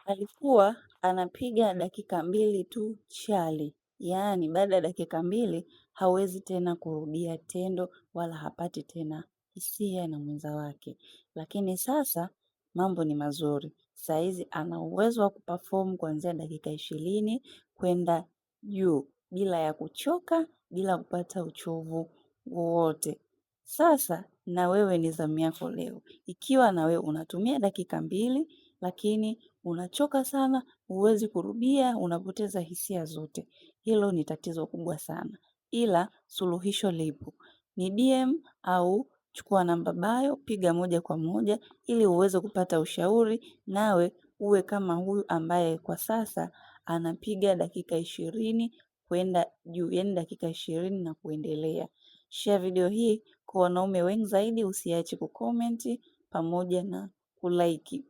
Alikuwa anapiga dakika mbili tu chali, yaani baada ya dakika mbili hawezi tena kurudia tendo wala hapati tena hisia na mwenza wake. Lakini sasa mambo ni mazuri, saa hizi ana uwezo wa kuperform kuanzia dakika 20 kwenda juu bila ya kuchoka, bila kupata uchovu wowote. Sasa na wewe ni zamu yako leo. Ikiwa na wewe unatumia dakika mbili lakini unachoka sana, huwezi kurudia, unapoteza hisia zote. Hilo ni tatizo kubwa sana. Ila suluhisho lipo. Ni DM au chukua namba bio, piga moja kwa moja ili uweze kupata ushauri nawe uwe kama huyu ambaye kwa sasa anapiga dakika 20 kwenda juu, yaani dakika 20 na kuendelea. Share video hii kwa wanaume wengi zaidi, usiache kucomment pamoja na kulike.